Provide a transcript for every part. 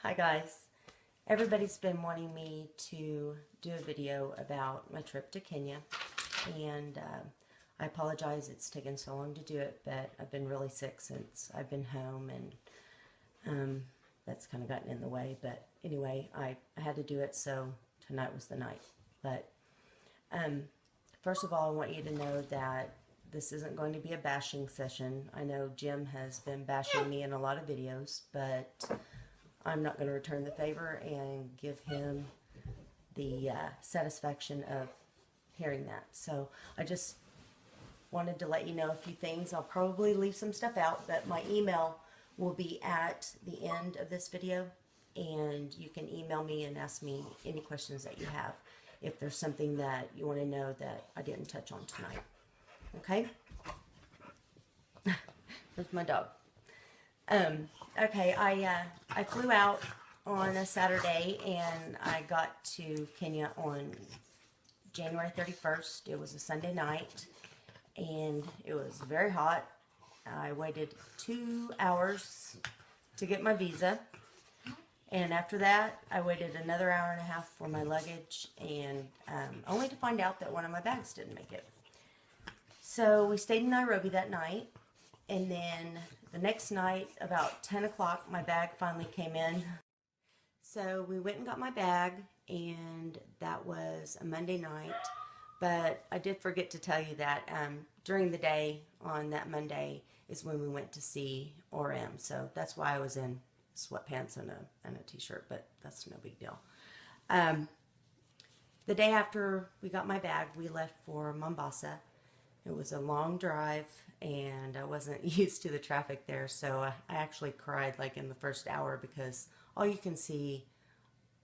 Hi guys. Everybody's been wanting me to do a video about my trip to Kenya, and I apologize it's taken so long to do it, but I've been really sick since I've been home, and that's kind of gotten in the way. But anyway, I had to do it, so tonight was the night. But first of all, I want you to know that this isn't going to be a bashing session. I know Jim has been bashing me in a lot of videos, but I'm not going to return the favor and give him the satisfaction of hearing that. So I just wanted to let you know a few things. I'll probably leave some stuff out, but my email will be at the end of this video, and you can email me and ask me any questions that you have if there's something that you want to know that I didn't touch on tonight. Okay? There's my dog. Okay, I flew out on a Saturday, and I got to Kenya on January 31st. It was a Sunday night, and it was very hot. I waited 2 hours to get my visa, and after that, I waited another hour and a half for my luggage, and only to find out that one of my bags didn't make it. So we stayed in Nairobi that night, and then the next night, about 10 o'clock, my bag finally came in. So we went and got my bag, and that was a Monday night. But I did forget to tell you that during the day on that Monday is when we went to see D.o.M. So that's why I was in sweatpants and a t-shirt, but that's no big deal. The day after we got my bag, we left for Mombasa. It was a long drive, and I wasn't used to the traffic there, so I actually cried like in the first hour, because all you can see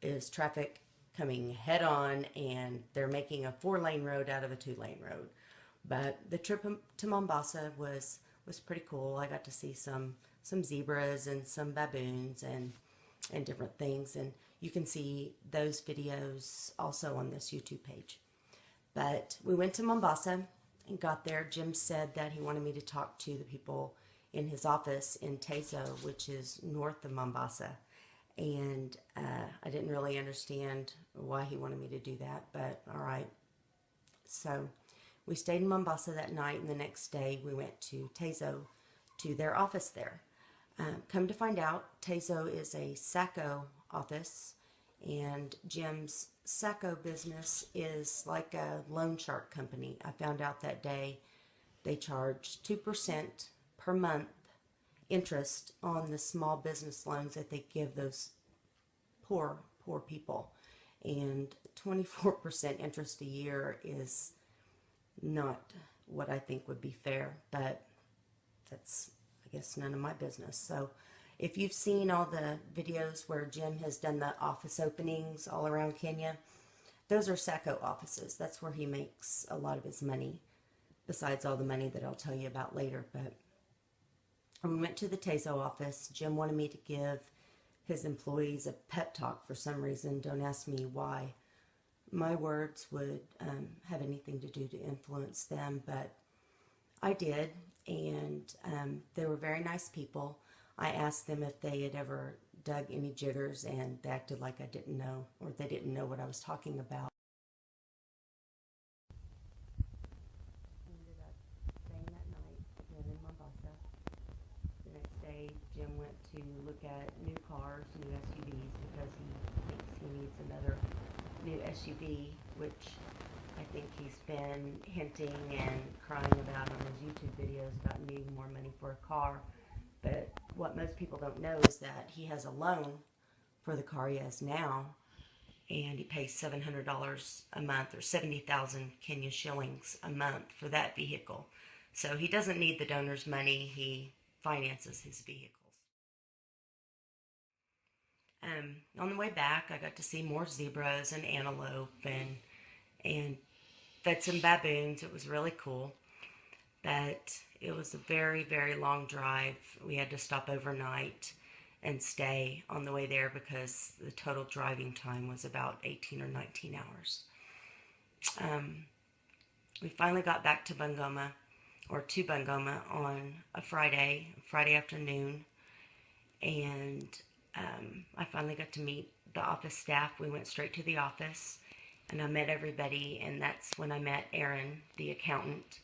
is traffic coming head on, and they're making a 4-lane road out of a 2-lane road. But the trip to Mombasa was pretty cool. I got to see some zebras and some baboons and different things, and you can see those videos also on this YouTube page. But we went to Mombasa and got there. Jim said that he wanted me to talk to the people in his office in Tezo, which is north of Mombasa. And I didn't really understand why he wanted me to do that, but all right. So we stayed in Mombasa that night, and the next day we went to Tezo, to their office there. Come to find out, Tezo is a Sacco office, and Jim's Sacco business is like a loan shark company. I found out that day they charge 2% per month interest on the small business loans that they give those poor people, and 24% interest a year is not what I think would be fair, but that's, I guess, none of my business. So if you've seen all the videos where Jim has done the office openings all around Kenya, those are Sacco offices. That's where he makes a lot of his money, besides all the money that I'll tell you about later. But when we went to the Tezo office, Jim wanted me to give his employees a pep talk for some reason. Don't ask me why my words would have anything to do to influence them, but I did, and they were very nice people. I asked them if they had ever dug any jiggers, and they acted like I didn't know, or they didn't know what I was talking about. We ended up staying that night again in Mombasa. The next day, Jim went to look at new cars, new SUVs, because he thinks he needs another new SUV, which I think he's been hinting and crying about on his YouTube videos about needing more money for a car. But what most people don't know is that he has a loan for the car he has now, and he pays $700 a month, or 70,000 Kenya shillings a month for that vehicle. So he doesn't need the donor's money. He finances his vehicles. On the way back, I got to see more zebras and antelope and fed some baboons. It was really cool. But it was a very, very long drive. We had to stop overnight and stay on the way there, because the total driving time was about 18 or 19 hours. We finally got back to Bungoma on a Friday afternoon, and I finally got to meet the office staff. We went straight to the office, and I met everybody, and that's when I met Aaron, the accountant.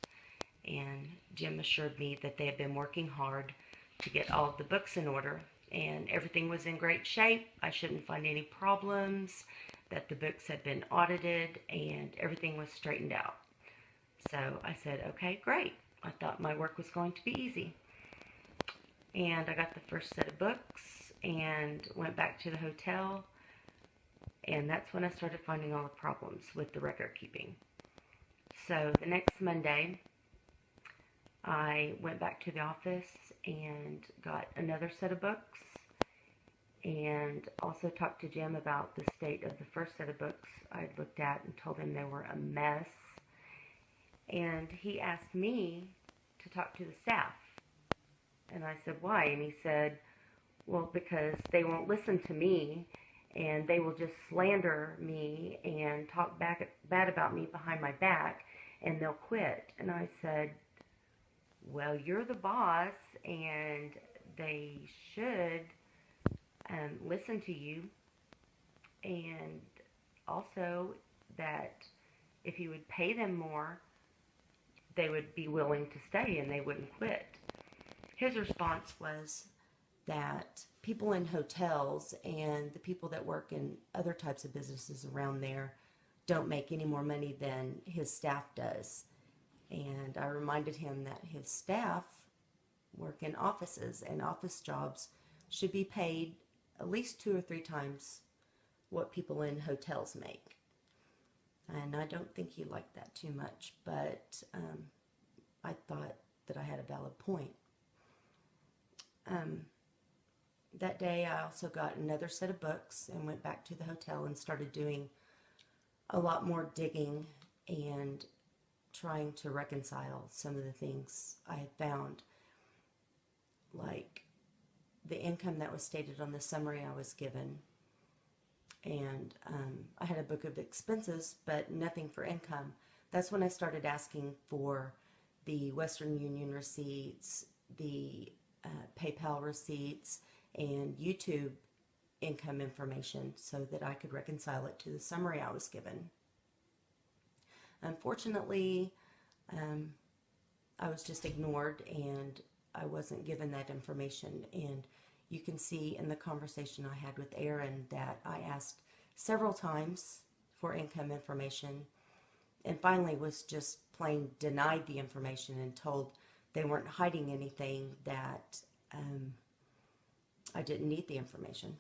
And Jim assured me that they had been working hard to get all of the books in order, and everything was in great shape. I shouldn't find any problems, that the books had been audited, and everything was straightened out. So I said, okay, great. I thought my work was going to be easy. And I got the first set of books and went back to the hotel, and that's when I started finding all the problems with the record keeping. So the next Monday, I went back to the office and got another set of books, and also talked to Jim about the state of the first set of books I had looked at and told him they were a mess. And he asked me to talk to the staff. And I said, why? And he said, well, because they won't listen to me, and they will just slander me and talk bad about me behind my back, and they'll quit. And I said, well, you're the boss, and they should listen to you, and also that if you would pay them more, they would be willing to stay and they wouldn't quit. His response was that people in hotels and the people that work in other types of businesses around there don't make any more money than his staff does. And I reminded him that his staff work in offices, and office jobs should be paid at least 2 or 3 times what people in hotels make. And I don't think he liked that too much, but I thought that I had a valid point. That day I also got another set of books and went back to the hotel and started doing a lot more digging and trying to reconcile some of the things I had found, like the income that was stated on the summary I was given. And I had a book of expenses, but nothing for income. That's when I started asking for the Western Union receipts, the PayPal receipts, and YouTube income information so that I could reconcile it to the summary I was given. Unfortunately, I was just ignored, and I wasn't given that information. And you can see in the conversation I had with Aaron that I asked several times for income information, and finally was just plain denied the information and told they weren't hiding anything, that I didn't need the information.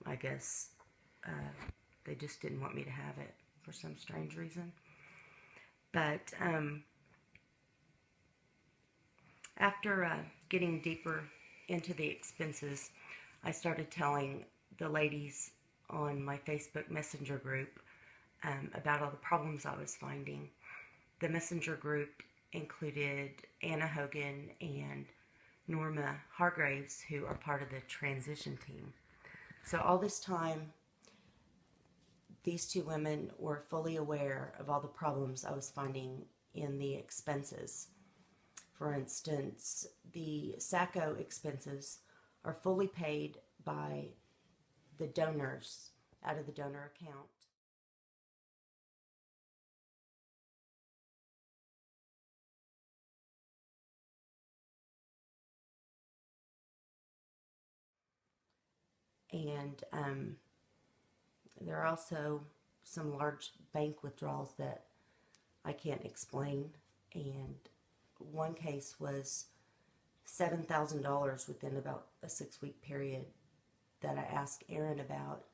I guess they just didn't want me to have it for some strange reason. But after getting deeper into the expenses, I started telling the ladies on my Facebook Messenger group about all the problems I was finding. The Messenger group included Anna Hogan and Norma Hargraves, who are part of the transition team. So all this time, these 2 women were fully aware of all the problems I was finding in the expenses. For instance, the SACO expenses are fully paid by the donors out of the donor account. And there are also some large bank withdrawals that I can't explain. And one case was $7,000 within about a 6-week period that I asked Aaron about.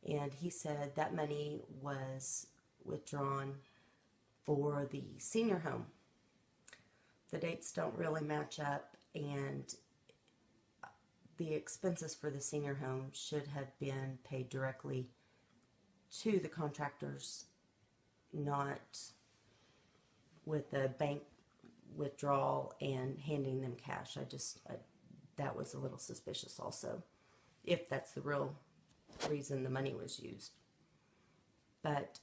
And he said that money was withdrawn for the senior home. The dates don't really match up, and the expenses for the senior home should have been paid directly to the contractors, not with a bank withdrawal and handing them cash. That was a little suspicious also, if that's the real reason the money was used. But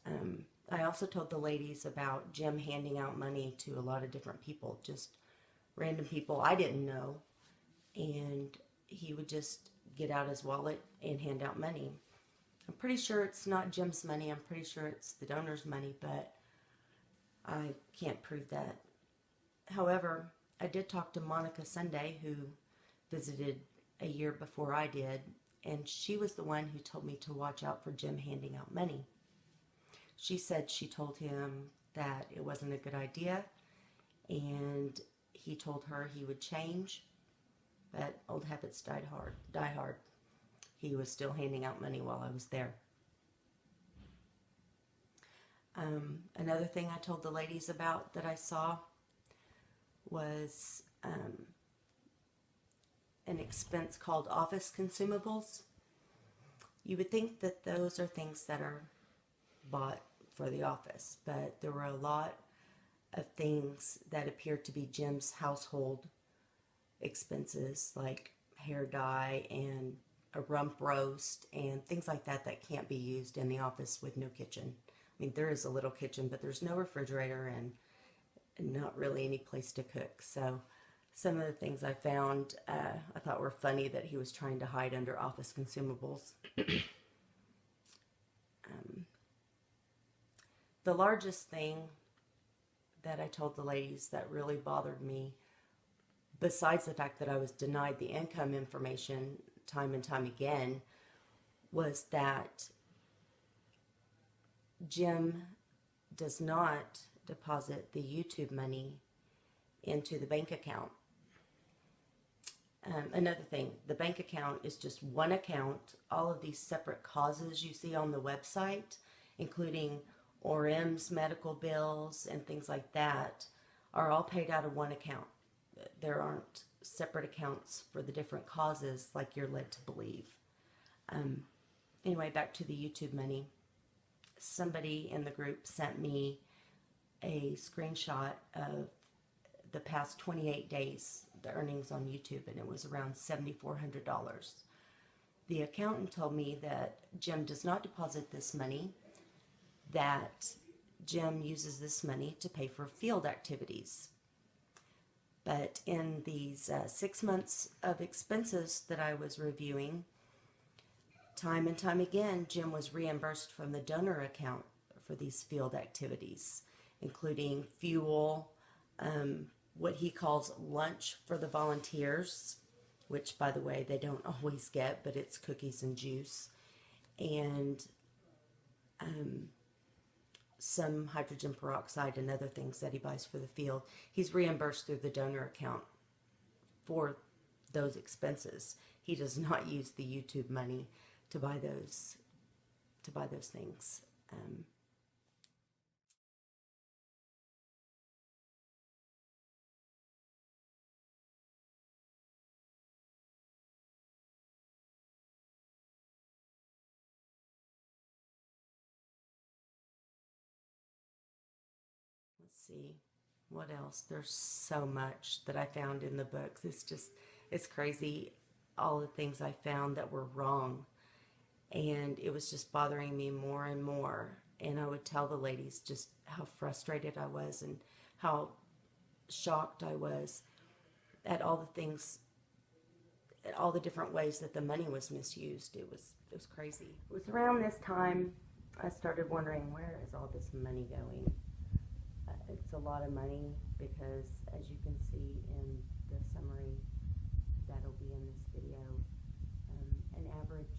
I also told the ladies about Jim handing out money to a lot of different people, just random people I didn't know, and he would just get out his wallet and hand out money. I'm pretty sure it's not Jim's money. I'm pretty sure it's the donor's money, but I can't prove that. However, I did talk to Monica Sunday, who visited a year before I did, and she was the one who told me to watch out for Jim handing out money. She said she told him that it wasn't a good idea, and he told her he would change, but old habits die hard. He was still handing out money while I was there. Another thing I told the ladies about that I saw was an expense called office consumables. You would think that those are things that are bought for the office, but there were a lot of things that appeared to be Jim's household expenses, like hair dye and a rump roast and things like that that can't be used in the office with no kitchen. I mean, there is a little kitchen, but there's no refrigerator and not really any place to cook. So some of the things I found I thought were funny that he was trying to hide under office consumables. The largest thing that I told the ladies that really bothered me, besides the fact that I was denied the income information time and time again, was that Jim does not deposit the YouTube money into the bank account. Another thing, the bank account is just one account. All of these separate causes you see on the website, including RUS medical bills and things like that, are all paid out of one account. There aren't separate accounts for the different causes like you're led to believe. Anyway, back to the YouTube money. Somebody in the group sent me a screenshot of the past 28 days, the earnings on YouTube, and it was around $7,400. The accountant told me that Jim does not deposit this money, that Jim uses this money to pay for field activities. But in these 6 months of expenses that I was reviewing, time and time again, Jim was reimbursed from the donor account for these field activities, including fuel, what he calls lunch for the volunteers, which, by the way, they don't always get, but it's cookies and juice, and some hydrogen peroxide and other things that he buys for the field. He's reimbursed through the donor account for those expenses. He does not use the YouTube money to buy those things. Let's see, what else? There's so much that I found in the books. It's crazy, all the things I found that were wrong. And it was just bothering me more and more. And I would tell the ladies just how frustrated I was and how shocked I was at all the things, at all the different ways that the money was misused. It was crazy. It was around this time I started wondering, where is all this money going? It's a lot of money because, as you can see in the summary that'll be in this video, an average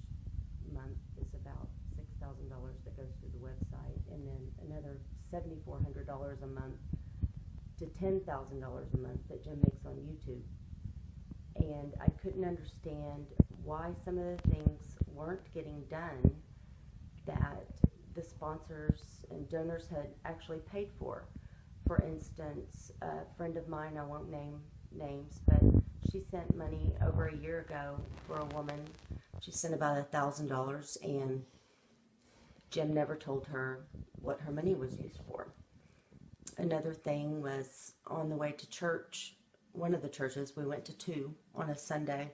that goes to the website, and then another $7,400 a month to $10,000 a month that Jim makes on YouTube. And I couldn't understand why some of the things weren't getting done that the sponsors and donors had actually paid for. For instance, a friend of mine, I won't name names, but she sent money over a year ago for a woman. She sent about $1,000, and Jim never told her what her money was used for. Another thing was on the way to church, one of the churches, we went to two on a Sunday,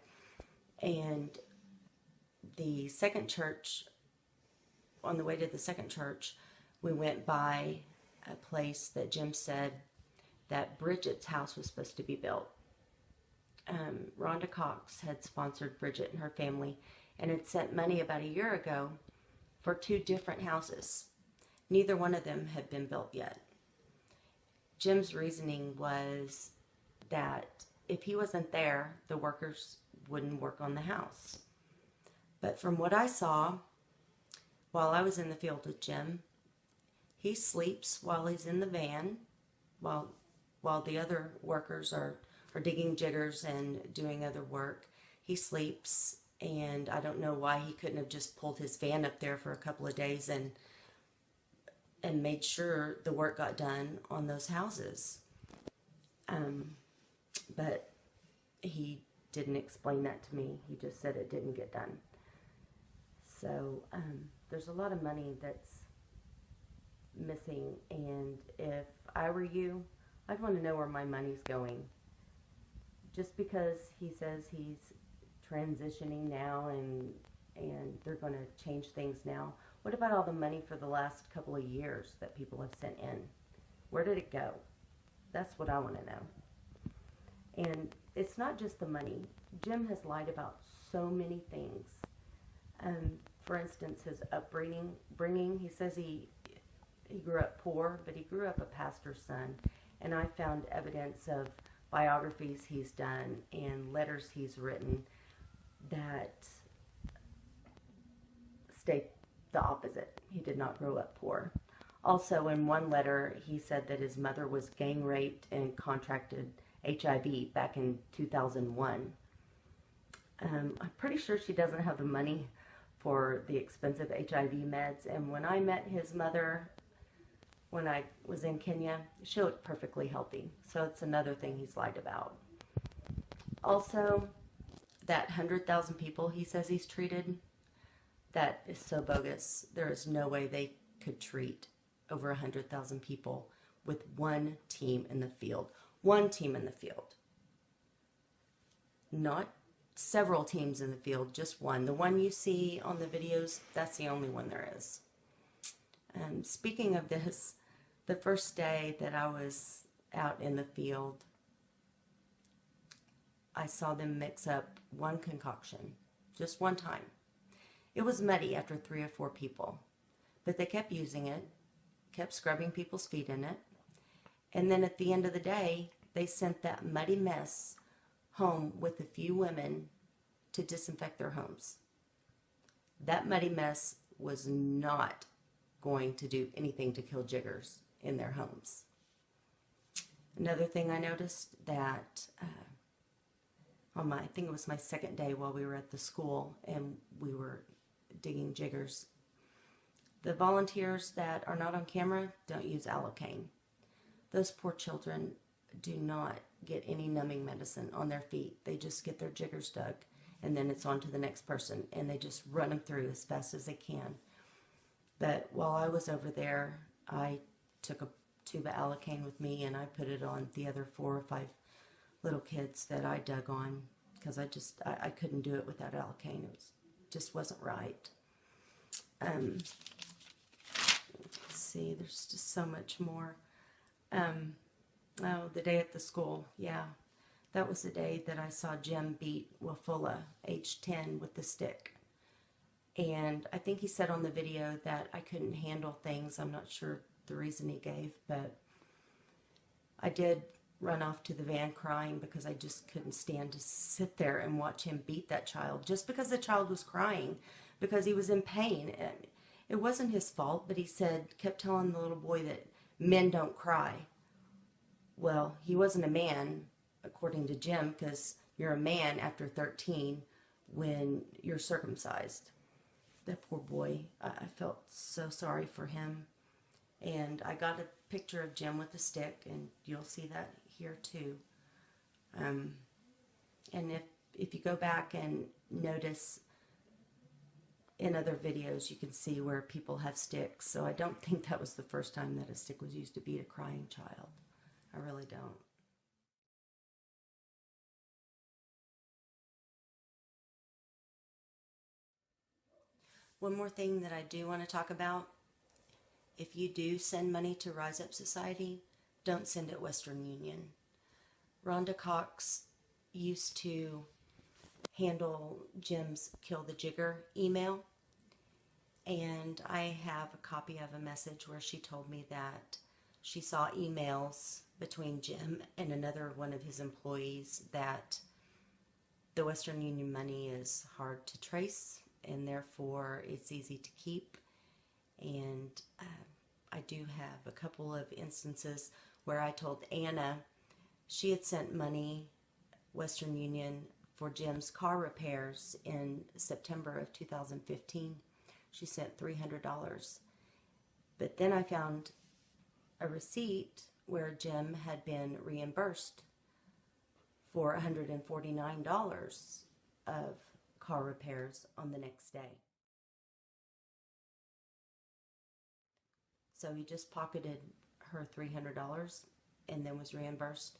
and the second church, on the way to the second church, we went by a place that Jim said that Bridget's house was supposed to be built. Rhonda Cox had sponsored Bridget and her family and had sent money about a year ago for two different houses. Neither one of them had been built yet. Jim's reasoning was that if he wasn't there, the workers wouldn't work on the house. But from what I saw, while I was in the field with Jim, he sleeps while he's in the van, while the other workers are digging jiggers and doing other work. He sleeps, and I don't know why he couldn't have just pulled his van up there for a couple of days and made sure the work got done on those houses. But he didn't explain that to me. He just said it didn't get done. So there's a lot of money that's missing, and if I were you, I'd want to know where my money's going. Just because he says he's transitioning now and they're going to change things now, what about all the money for the last couple of years that people have sent in? Where did it go? That's what I want to know. And it's not just the money. Jim has lied about so many things. For instance, his upbringing. He says he grew up poor, but he grew up a pastor's son. And I found evidence of biographies he's done and letters he's written that state the opposite. He did not grow up poor. Also, in one letter, he said that his mother was gang raped and contracted HIV back in 2001. I'm pretty sure she doesn't have the money for the expensive HIV meds. And when I met his mother, when I was in Kenya, she looked perfectly healthy. So it's another thing he's lied about. Also, that 100,000 people he says he's treated, that is so bogus. There is no way they could treat over 100,000 people with one team in the field. One team in the field. Not several teams in the field, just one. The one you see on the videos, that's the only one there is. And speaking of this, the first day that I was out in the field, I saw them mix up one concoction, just one time. It was muddy after 3 or 4 people, but they kept using it, kept scrubbing people's feet in it, and then at the end of the day, they sent that muddy mess home with a few women to disinfect their homes. That muddy mess was not going to do anything to kill jiggers in their homes. Another thing I noticed that I think it was my second day while we were at the school and we were digging jiggers, the volunteers that are not on camera don't use Allocaine. Those poor children do not get any numbing medicine on their feet. They just get their jiggers dug and then it's on to the next person and they just run them through as fast as they can. But while I was over there, I took a tube of Allocaine with me and I put it on the other 4 or 5 little kids that I dug on because I couldn't do it without Allocaine. It just wasn't right. Let's see, there's just so much more. Oh, the day at the school, yeah. That was the day that I saw Jim beat Wafula, age 10, with the stick. And I think he said on the video that I couldn't handle things. I'm not sure the reason he gave, but I did run off to the van crying because I just couldn't stand to sit there and watch him beat that child just because the child was crying, because he was in pain. it wasn't his fault, but he said, kept telling the little boy that men don't cry. Well, he wasn't a man, according to Jim, because you're a man after 13 when you're circumcised. That poor boy, I felt so sorry for him. And I got a picture of Jim with a stick, and you'll see that here too. And if you go back and notice in other videos, you can see where people have sticks. So I don't think that was the first time that a stick was used to beat a crying child. I really don't. One more thing that I do want to talk about. If you do send money to Rise Up Society, don't send it Western Union. Rhonda Cox used to handle Jim's Kill the Jigger email, and I have a copy of a message where she told me that she saw emails between Jim and another one of his employees that the Western Union money is hard to trace and therefore it's easy to keep. And I do have a couple of instances where I told Anna she had sent money, Western Union, for Jim's car repairs in September of 2015. She sent $300. But then I found a receipt where Jim had been reimbursed for $149 of car repairs on the next day. So he just pocketed her $300 and then was reimbursed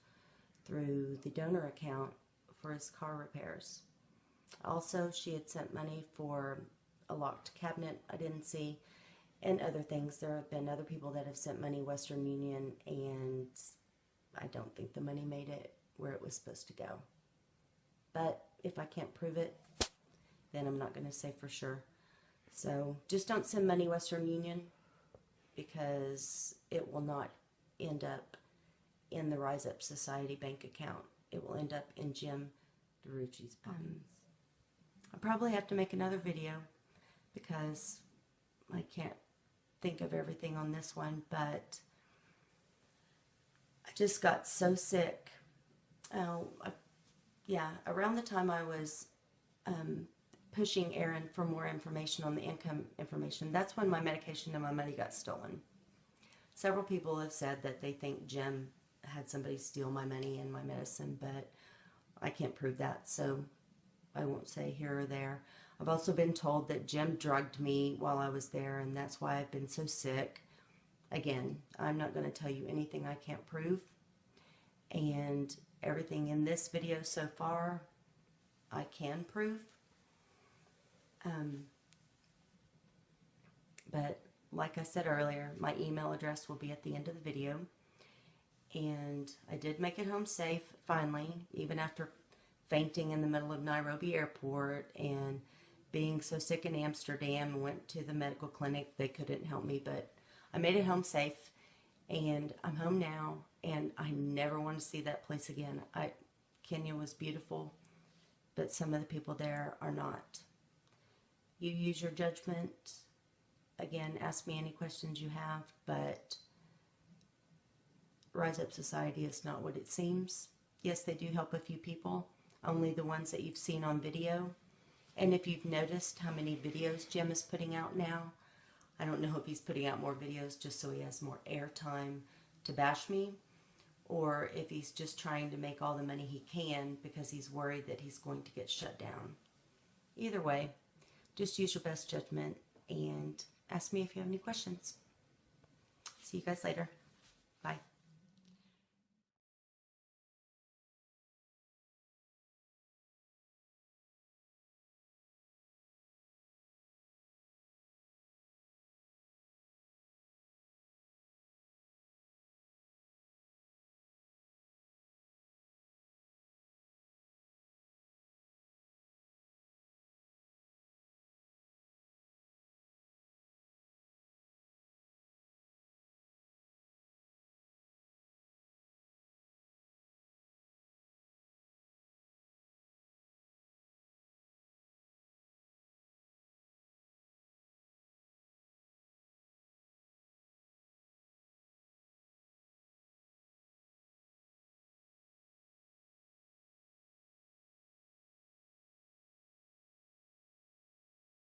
through the donor account for his car repairs. Also, she had sent money for a locked cabinet I didn't see, and other things. There have been other people that have sent money Western Union, and I don't think the money made it where it was supposed to go. But if I can't prove it, then I'm not going to say for sure. So just don't send money Western Union, because it will not end up in the Rise Up Society bank account. It will end up in Jim DeRucci's pockets. I'll probably have to make another video because I can't think of everything on this one, but I just got so sick. Around the time I was pushing Aaron for more information on the income information, that's when my medication and my money got stolen. Several people have said that they think Jim had somebody steal my money and my medicine, but I can't prove that, so I won't say here or there. I've also been told that Jim drugged me while I was there, and that's why I've been so sick. Again, I'm not going to tell you anything I can't prove, and everything in this video so far I can prove. But like I said earlier, my email address will be at the end of the video. And I did make it home safe, finally, even after fainting in the middle of Nairobi airport and being so sick in Amsterdam and went to the medical clinic. They couldn't help me, but I made it home safe, and I'm home now, and I never want to see that place again. Kenya was beautiful, but some of the people there are not. You use your judgment. Again, ask me any questions you have, but Rise Up Society is not what it seems. Yes, they do help a few people, only the ones that you've seen on video. And if you've noticed how many videos Jim is putting out now, I don't know if he's putting out more videos just so he has more airtime to bash me, or if he's just trying to make all the money he can because he's worried that he's going to get shut down. Either way, just use your best judgment and ask me if you have any questions. See you guys later.